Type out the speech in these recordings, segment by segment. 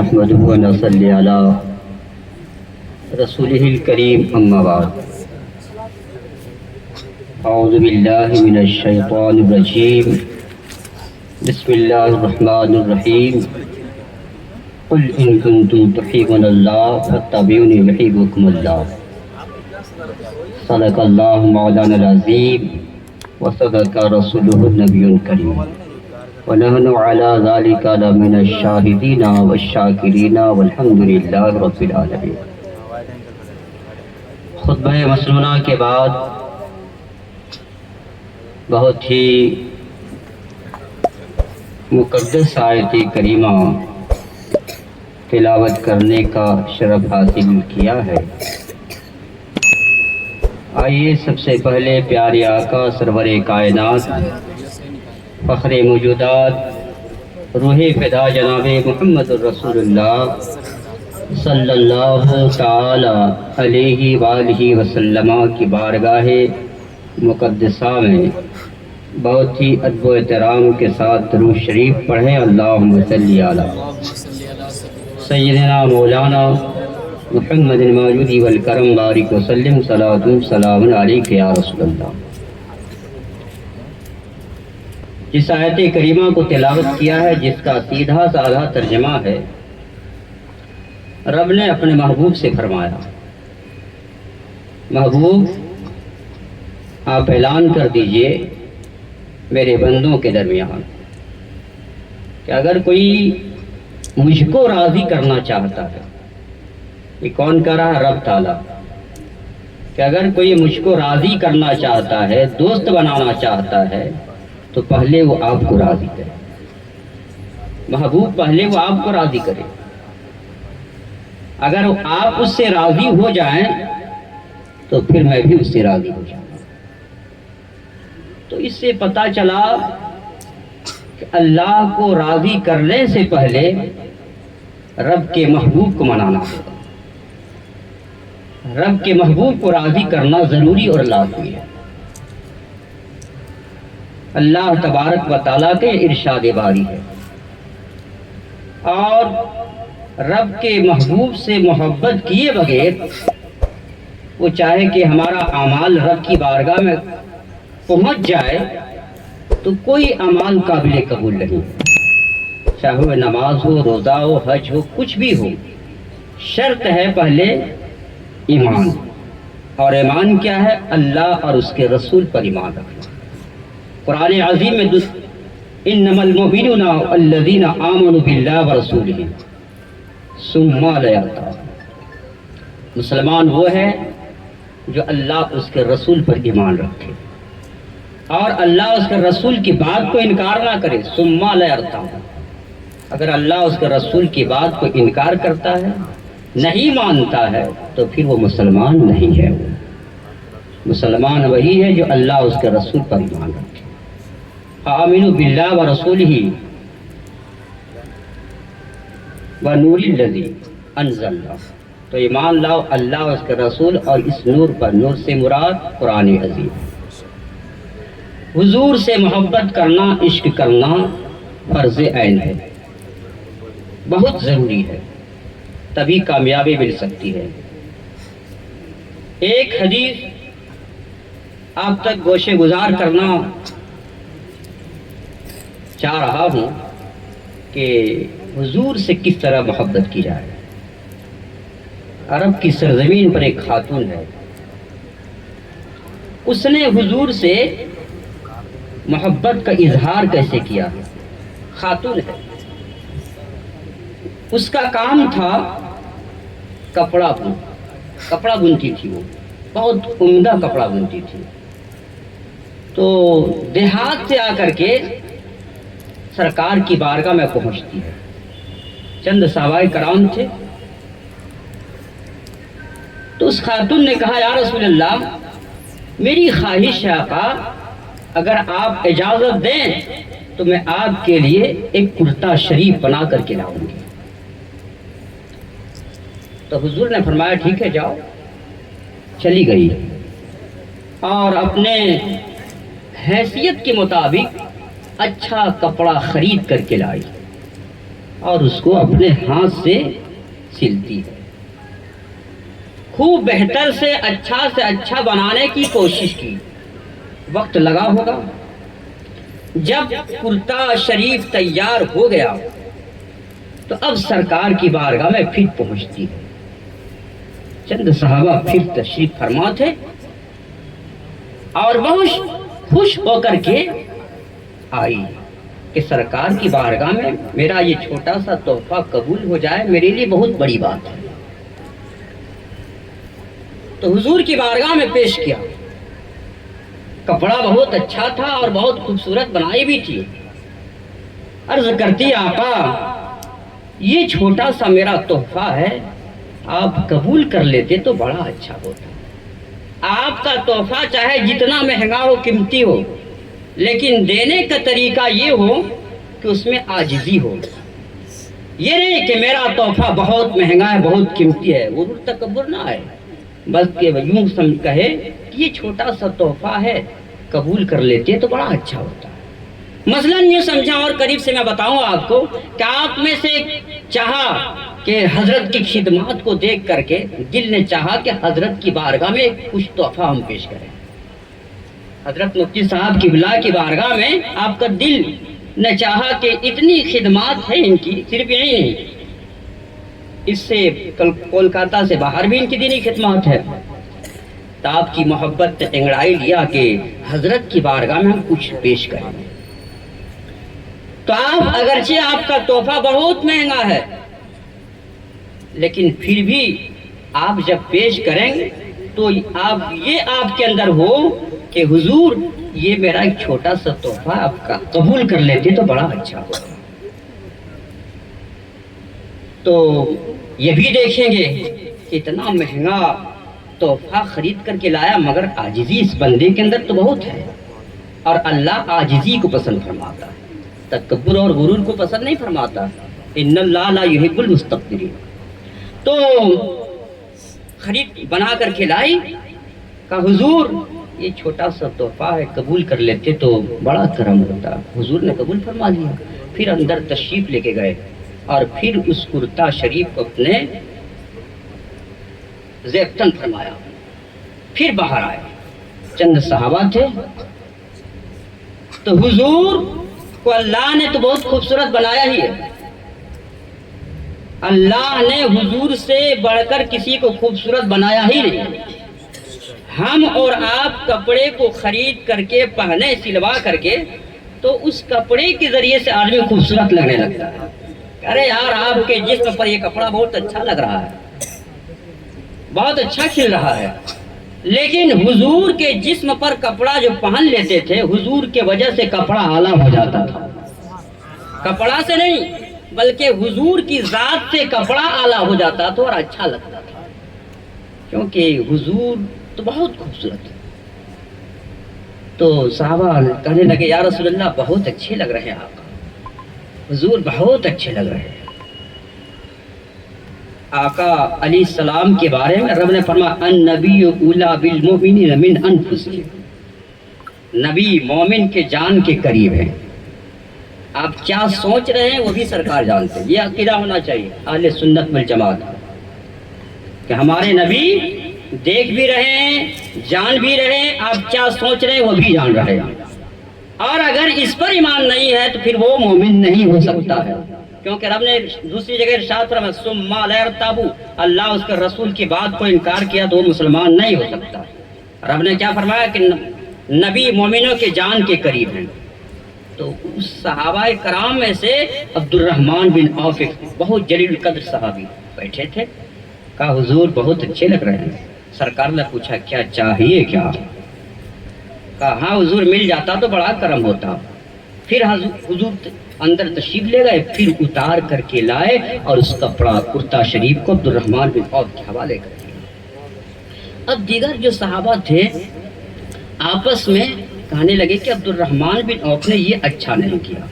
نحمده ونصلي على رسوله الكريم أما بعد أعوذ بالله من الشيطان الرجيم بسم الله الرحمن الرحيم قل إن كنتم تحبون الله فاتبعوني يحببكم الله صدق الله مولانا العظيم وصدق رسوله النبي الكريم ونحن على ذلك لمن الشاهدين والشاكرين والحمد لله رب العالمين۔ خطبہ مسنونہ کے بعد بہت ہی مقدس آیت کریمہ تلاوت کرنے کا شرف حاصل کیا ہے۔ آئیے سب سے پہلے پیارے آقا سرور کائنات فخر موجودات روح فدا جناب محمد الرسول اللہ صلی اللہ تعالی علیہ وآلہ وسلم کی بارگاہ مقدسہ میں بہت ہی ادب و احترام کے ساتھ درود شریف پڑھیں۔ اللہم صلی علی سیدنا مولانا محمد الموجود والکرم بارک وسلم صلاۃ سلام علیک یا رسول اللہ۔ جس آیت کریمہ کو تلاوت کیا ہے، جس کا سیدھا سادہ ترجمہ ہے، رب نے اپنے محبوب سے فرمایا، محبوب آپ اعلان کر دیجئے میرے بندوں کے درمیان کہ اگر کوئی مجھ کو راضی کرنا چاہتا ہے، یہ کون کر رہا ہے؟ رب تعالیٰ، کہ اگر کوئی مجھ کو راضی کرنا چاہتا ہے، دوست بنانا چاہتا ہے، تو پہلے وہ آپ کو راضی کرے۔ محبوب پہلے وہ آپ کو راضی کرے۔ اگر آپ اس سے راضی ہو جائیں تو پھر میں بھی اس سے راضی ہو جاؤں۔ تو اس سے پتہ چلا کہ اللہ کو راضی کرنے سے پہلے رب کے محبوب کو منانا ہوگا۔ رب کے محبوب کو راضی کرنا ضروری اور لازمی ہے۔ اللہ تبارک و تعالیٰ کے ارشاد باری ہے، اور رب کے محبوب سے محبت کیے بغیر وہ چاہے کہ ہمارا اعمال رب کی بارگاہ میں پہنچ جائے تو کوئی اعمال قابل قبول نہیں، چاہے وہ نماز ہو، روزہ ہو، حج ہو، کچھ بھی ہو۔ شرط ہے پہلے ایمان، اور ایمان کیا ہے؟ اللہ اور اس کے رسول پر ایمان رکھنا۔ قرآن عظیم میں انما المؤمنون الذین آمنوا باللہ ورسولہ ثم لا يرتابوا، مسلمان وہ ہے جو اللہ اس کے رسول پر ایمان رکھے اور اللہ اس کے رسول کی بات کو انکار نہ کرے۔ ثم لا يرتابوا، اگر اللہ اس کے رسول کی بات کو انکار کرتا ہے، نہیں مانتا ہے، تو پھر وہ مسلمان نہیں ہے۔ وہ مسلمان وہی ہے جو اللہ اس کے رسول پر ایمان رکھے۔ آمنوا باللہ ورسولہ ونور الذی انزلنا، تو ایمان لاؤ اللہ اس کے رسول اور اس نور پر۔ نور سے مراد قرآن عظیم۔ حضور سے محبت کرنا، عشق کرنا فرض عین ہے، بہت ضروری ہے، تبھی کامیابی مل سکتی ہے۔ ایک حدیث آپ تک گوشے گزار کرنا چاہ رہا ہوں کہ حضور سے کس طرح محبت کی جائے۔ عرب کی سرزمین پر ایک خاتون ہے، اس نے حضور سے محبت کا اظہار کیسے کیا؟ خاتون ہے، اس کا کام تھا کپڑا بنتی تھی، وہ بہت عمدہ کپڑا بنتی تھی۔ تو دیہات سے آ کر کے سرکار کی بارگاہ میں پہنچتی ہے، چند صحابہ کرام تھے، تو اس خاتون نے کہا، یا رسول اللہ، میری خواہش ہے آقا، اگر آپ اجازت دیں تو میں آپ کے لیے ایک کرتا شریف بنا کر کے لاؤں گی۔ تو حضور نے فرمایا ٹھیک ہے جاؤ۔ چلی گئی اور اپنے حیثیت کے مطابق اچھا کپڑا خرید کر کے لائی۔ اور اس کو اپنے ہاتھ سے سلتی ہے. خوب بہتر سے اچھا بنانے کی کوشش کی. وقت لگا ہوگا. جب کرتا شریف تیار ہو گیا تو اب سرکار کی بارگاہ میں پھر پہنچتی ہے. چند صحابہ پھر تشریف فرما تھے اور بہت خوش ہو کر کے آئی کہ سرکار کی بارگاہ میں میرا یہ چھوٹا سا تحفہ قبول ہو جائے، میرے لیے بہت بڑی بات ہے. تو حضور کی بارگاہ میں پیش کیا. کپڑا بہت اچھا تھا اور بہت خوبصورت بنائی بھی تھی. عرض کرتی آقا یہ چھوٹا سا میرا تحفہ ہے، آپ قبول کر لیتے تو بڑا اچھا ہوتا. آپ کا تحفہ چاہے جتنا مہنگا ہو، قیمتی ہو، لیکن دینے کا طریقہ یہ ہو کہ اس میں عاجزی ہو. یہ نہیں کہ میرا تحفہ بہت مہنگا ہے، بہت قیمتی ہے، غرور تکبر نہ آئے، بلکہ یوں کہے کہ یہ چھوٹا سا تحفہ ہے، قبول کر لیتے تو بڑا اچھا ہوتا. مثلاً یہ سمجھا اور قریب سے میں بتاؤں آپ کو کہ آپ میں سے چاہا کہ حضرت کی خدمات کو دیکھ کر کے دل نے چاہا کہ حضرت کی بارگاہ میں کچھ تحفہ ہم پیش کریں. حضرت مفتی صاحب کی بلا کی بارگاہ میں آپ کا دل نے چاہا کہ اتنی خدمات ہیں ان کی، صرف یہی نہیں، اس سے کولکاتہ سے باہر بھی ان کی دینی خدمات ہے. تو آپ کی محبت نے انگڑائی لیا کہ حضرت کی بارگاہ میں ہم کچھ پیش کریں. تو آپ اگرچہ آپ کا تحفہ بہت مہنگا ہے، لیکن پھر بھی آپ جب پیش کریں تو آپ کے اندر ہو کہ حضور یہ میرا ایک چھوٹا سا تحفہ آپ کا قبول کر لیتے تو بڑا اچھا ہوتا. تو یہ بھی دیکھیں گے کہ اتنا مہنگا تحفہ خرید کر کے لایا، مگر عاجزی اس بندے کے اندر تو بہت ہے. اور اللہ عاجزی کو پسند فرماتا ہے، تکبر اور غرور کو پسند نہیں فرماتا. ان اللہ لا یحب المستکبرین. تو خرید بنا کر کے لائی، کہا حضور یہ چھوٹا سا تحفہ ہے، قبول کر لیتے تو بڑا کرم ہوتا. حضور نے قبول فرما لیا. پھر اندر تشریف لے کے گئے اور پھر اس کرتا شریف کو اپنے زیبتن فرمایا. پھر باہر آئے. چند صحابہ تھے. تو حضور کو اللہ نے تو بہت خوبصورت بنایا ہی ہے. اللہ نے حضور سے بڑھ کر کسی کو خوبصورت بنایا ہی نہیں. ہم اور آپ کپڑے کو خرید کر کے پہنے، سلوا کر کے، تو اس کپڑے کے ذریعے سے آدمی خوبصورت لگنے لگتا ہے. ارے یار آپ کے جسم پر یہ کپڑا بہت اچھا لگ رہا ہے، بہت اچھا کھل رہا ہے. لیکن حضور کے جسم پر کپڑا جو پہن لیتے تھے، حضور کے وجہ سے کپڑا اعلیٰ ہو جاتا تھا. کپڑا سے نہیں بلکہ حضور کی ذات سے کپڑا اعلیٰ ہو جاتا تھا اور اچھا لگتا تھا، کیونکہ حضور تو بہت خوبصورت ہے. تو صحابہ کہنے لگے یا رسول اللہ بہت اچھے لگ رہے ہیں آپ، حضور بہت اچھے لگ رہے ہیں. آقا علیہ السلام کے بارے میں رب نے فرمایا النبی اولی بالمؤمنین من انفسہم. نبی مومن کے جان کے قریب ہیں. آپ کیا سوچ رہے ہیں وہ بھی سرکار جانتے ہیں. یہ عقیدہ ہونا چاہیے اہل سنت والجماعت کہ ہمارے نبی دیکھ بھی رہے ہیں، جان بھی رہے ہیں، آپ کیا سوچ رہے ہیں وہ بھی جان رہے ہیں. اور اگر اس پر ایمان نہیں ہے تو پھر وہ مومن نہیں ہو سکتا ہے. کیونکہ رب نے دوسری جگہ ارشاد فرمایا ثم لا يرتابوا، اللہ اس کے رسول کی بات کو انکار کیا تو وہ مسلمان نہیں ہو سکتا. رب نے کیا فرمایا کہ نبی مومنوں کے جان کے قریب ہیں. تو اس صحابہ کرام میں سے عبد الرحمن بن عوف بہت جلیل القدر صحابی بیٹھے تھے. کہا حضور بہت اچھے لگ رہے ہیں. سرکار نے پوچھا کیا چاہیے کیا؟ کہا ہاں حضور مل جاتا تو بڑا کرم ہوتا. پھر حضور اندر تشریف لے گئے، پھر اتار کر کے لائے اور اس کپڑا کرتا شریف کو عبد الرحمن بن عوف کے حوالے کر دیا. اب دیگر جو صحابہ تھے آپس میں کہنے لگے کہ عبد الرحمن بن عوف نے یہ اچھا نہیں کیا.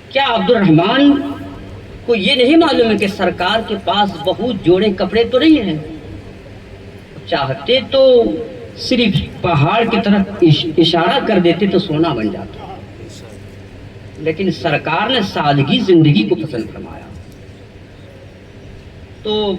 کیا عبد الرحمن کو یہ نہیں معلوم ہے کہ سرکار کے پاس بہت جوڑے کپڑے تو نہیں ہیں؟ چاہتے تو صرف پہاڑ کی طرف اشارہ کر دیتے تو سونا بن جاتا. لیکن سرکار نے سادگی زندگی کو پسند فرمایا. تو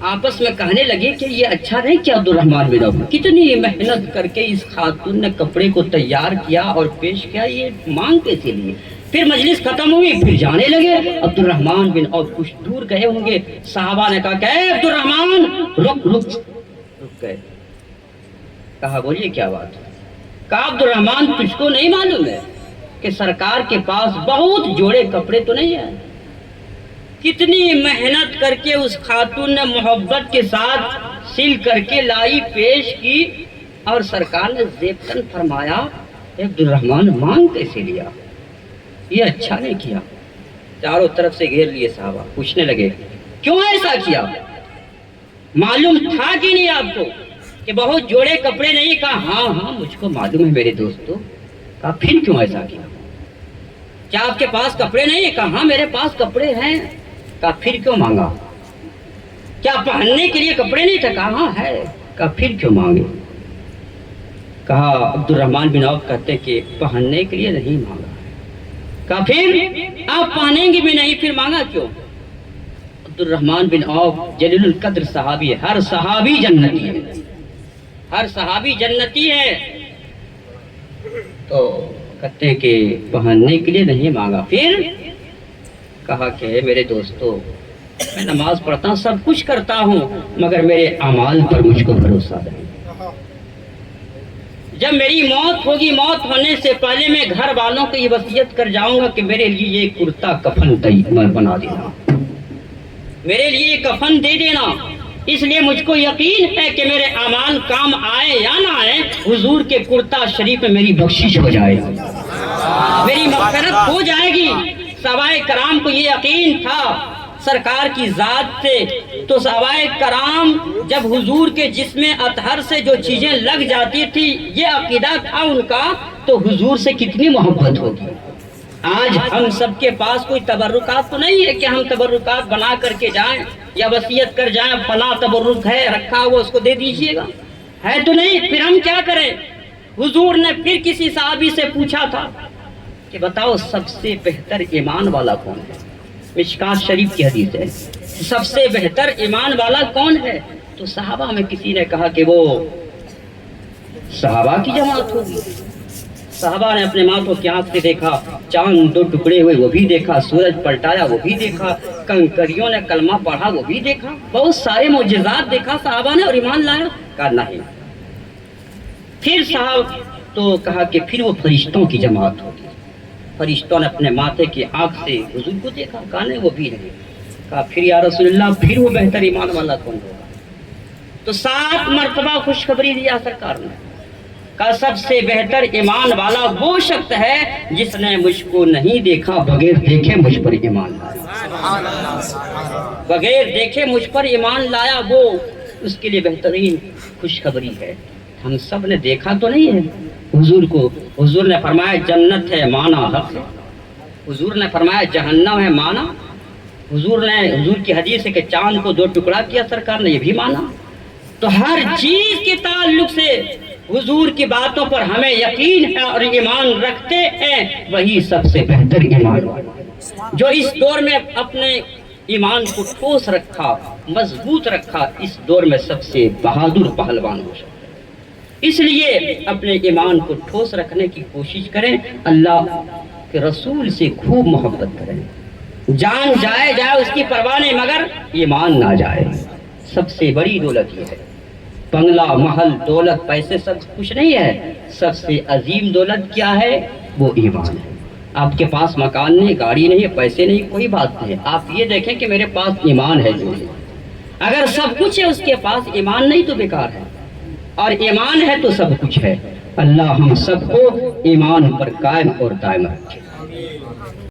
آپس میں کہنے لگے کہ یہ اچھا نہیں کہ عبد الرحمن بن عوف کتنی محنت کر کے اس خاتون نے کپڑے کو تیار کیا اور پیش کیا, یہ مانگ کیسے لیے. پھر مجلس ختم ہوئی, پھر جانے لگے. عبد الرحمن بن عوف کچھ دور گئے ہوں گے, صحابہ نے کہا کہ اے عبد الرحمن رک گئے. کہا بولیے کیا بات ہے. کہا عبد الرحمن تجھ کو نہیں معلوم ہے کہ سرکار کے پاس بہت جوڑے کپڑے تو نہیں ہیں. کتنی محنت کر کے اس خاتون نے محبت کے ساتھ سل کر کے لائی, پیش کی, اور سرکار نے زیبتن فرمایا عبد الرحمن مانگ کیسے لیا, یہ اچھا نہیں کیا. چاروں طرف سے گھیر لیے صحابہ, پوچھنے لگے کیوں ایسا کیا, معلوم تھا کہ نہیں آپ کو کہ بہت جوڑے کپڑے نہیں. کہا ہاں مجھ کو معلوم ہے میرے دوستو. کہا پھر کیوں ایسا کیا, کیا آپ کے پاس کپڑے نہیں. کہا ہاں میرے پاس کپڑے ہیں. کہا پھر کیوں مانگا, کیا پہننے کے لیے کپڑے نہیں تھے. کہا ہاں ہے. کہا پھر کیوں مانگے. کہا عبد الرحمن بن عوف کہتے کہ پہننے کے لیے نہیں مانگا. کہا پھر آپ پہنیں گے بھی نہیں, پھر مانگا کیوں. عبد الرحمن بن عوف جلیل القدر صحابی ہے, ہر صحابی جنتی ہے, ہر صحابی جنتی ہے. تو کہتے ہیں کہ پہننے کے لیے نہیں مانگا. پھر کہا کہ میرے دوستو میں نماز پڑھتا ہوں, سب کچھ کرتا ہوں, مگر میرے اعمال پر مجھ کو بھروسہ نہیں. جب میری موت ہوگی, موت ہونے سے پہلے میں گھر والوں کو یہ وصیت کر جاؤں گا کہ میرے لیے یہ کرتا کفن بنا دینا, میرے لیے یہ کفن دے دینا. اس لیے مجھ کو یقین ہے کہ میرے اعمال کام آئے یا نہ آئے, حضور کے کرتا شریف میں میری بخشش ہو جائے گی, میری مغفرت ہو جائے گی. صحابہ کرام کو یہ یقین تھا سرکار کی ذات سے. تو صحابہ کرام جب حضور کے جسم اطہر سے جو چیزیں لگ جاتی تھی, یہ عقیدہ تھا ان کا, تو حضور سے کتنی محبت ہوگی. آج ہم سب کے پاس کوئی تبرکات تو نہیں ہے کہ ہم تبرکات بنا کر کے جائیں یا وصیت کر جائیں, فلاں تبرک ہے رکھا ہوا اس کو دے دیجئے گا, ہے تو نہیں. پھر ہم کیا کریں. حضور نے پھر کسی صحابی سے پوچھا تھا کہ بتاؤ سب سے بہتر ایمان والا کون ہے. مشکات شریف کی حدیث ہے, سب سے بہتر ایمان والا کون ہے. تو صحابہ میں کسی نے کہا کہ وہ صحابہ کی جماعت ہوگی. صحابہ نے اپنے ماتھوں کی آنکھ سے دیکھا, چاند 2 ٹکڑے ہوئے وہ بھی دیکھا, سورج پلٹایا وہ بھی دیکھا, کنکریوں نے کلمہ پڑھا وہ بھی دیکھا, بہت سارے معجزات دیکھا صحابہ نے اور ایمان لایا. کہا نہیں. پھر صاحب تو کہا کہ پھر وہ فرشتوں کی جماعت ہوگی. فرشتوں نے اپنے ماتھے کی آنکھ سے حضور کو دیکھا. کہا نہیں وہ بھی نہیں. کہا پھر یا رسول اللہ پھر وہ بہتر ایمان والا کون ہوگا. تو 7 مرتبہ خوشخبری دیا سرکار نے. کہا سب سے بہتر ایمان والا وہ شخص ہے جس نے مجھ کو نہیں دیکھا, بغیر دیکھے مجھ پر ایمان لایا, بغیر دیکھے مجھ پر ایمان لایا, وہ اس کے لیے بہترین خوشخبری ہے. ہم سب نے دیکھا تو نہیں ہے حضور کو. حضور نے فرمایا جنت ہے مانا حق, حضور نے فرمایا جہنم ہے مانا. حضور کی حدیث ہے کہ چاند کو 2 ٹکڑا کیا سرکار نے, یہ بھی مانا. تو ہر چیز کے تعلق سے حضور کی باتوں پر ہمیں یقین ہے اور ایمان رکھتے ہیں, وہی سب سے بہتر ایمان والا. جو اس دور میں اپنے ایمان کو ٹھوس رکھا, مضبوط رکھا, اس دور میں سب سے بہادر پہلوان ہو سکتا ہے. اس لیے اپنے ایمان کو ٹھوس رکھنے کی کوشش کریں, اللہ کے رسول سے خوب محبت کریں. جان جائے اس کی پرواہ نہیں, مگر ایمان نہ جائے. سب سے بڑی دولت یہ ہے. بنگلہ محل دولت پیسے سب کچھ نہیں ہے, سب سے عظیم دولت کیا ہے, وہ ایمان ہے. آپ کے پاس مکان نہیں, گاڑی نہیں, پیسے نہیں, کوئی بات نہیں. آپ یہ دیکھیں کہ میرے پاس ایمان ہے جو ہے. اگر سب کچھ ہے اس کے پاس ایمان نہیں تو بیکار ہے, اور ایمان ہے تو سب کچھ ہے. اللہ ہم سب کو ایمان پر قائم اور دائم رکھے.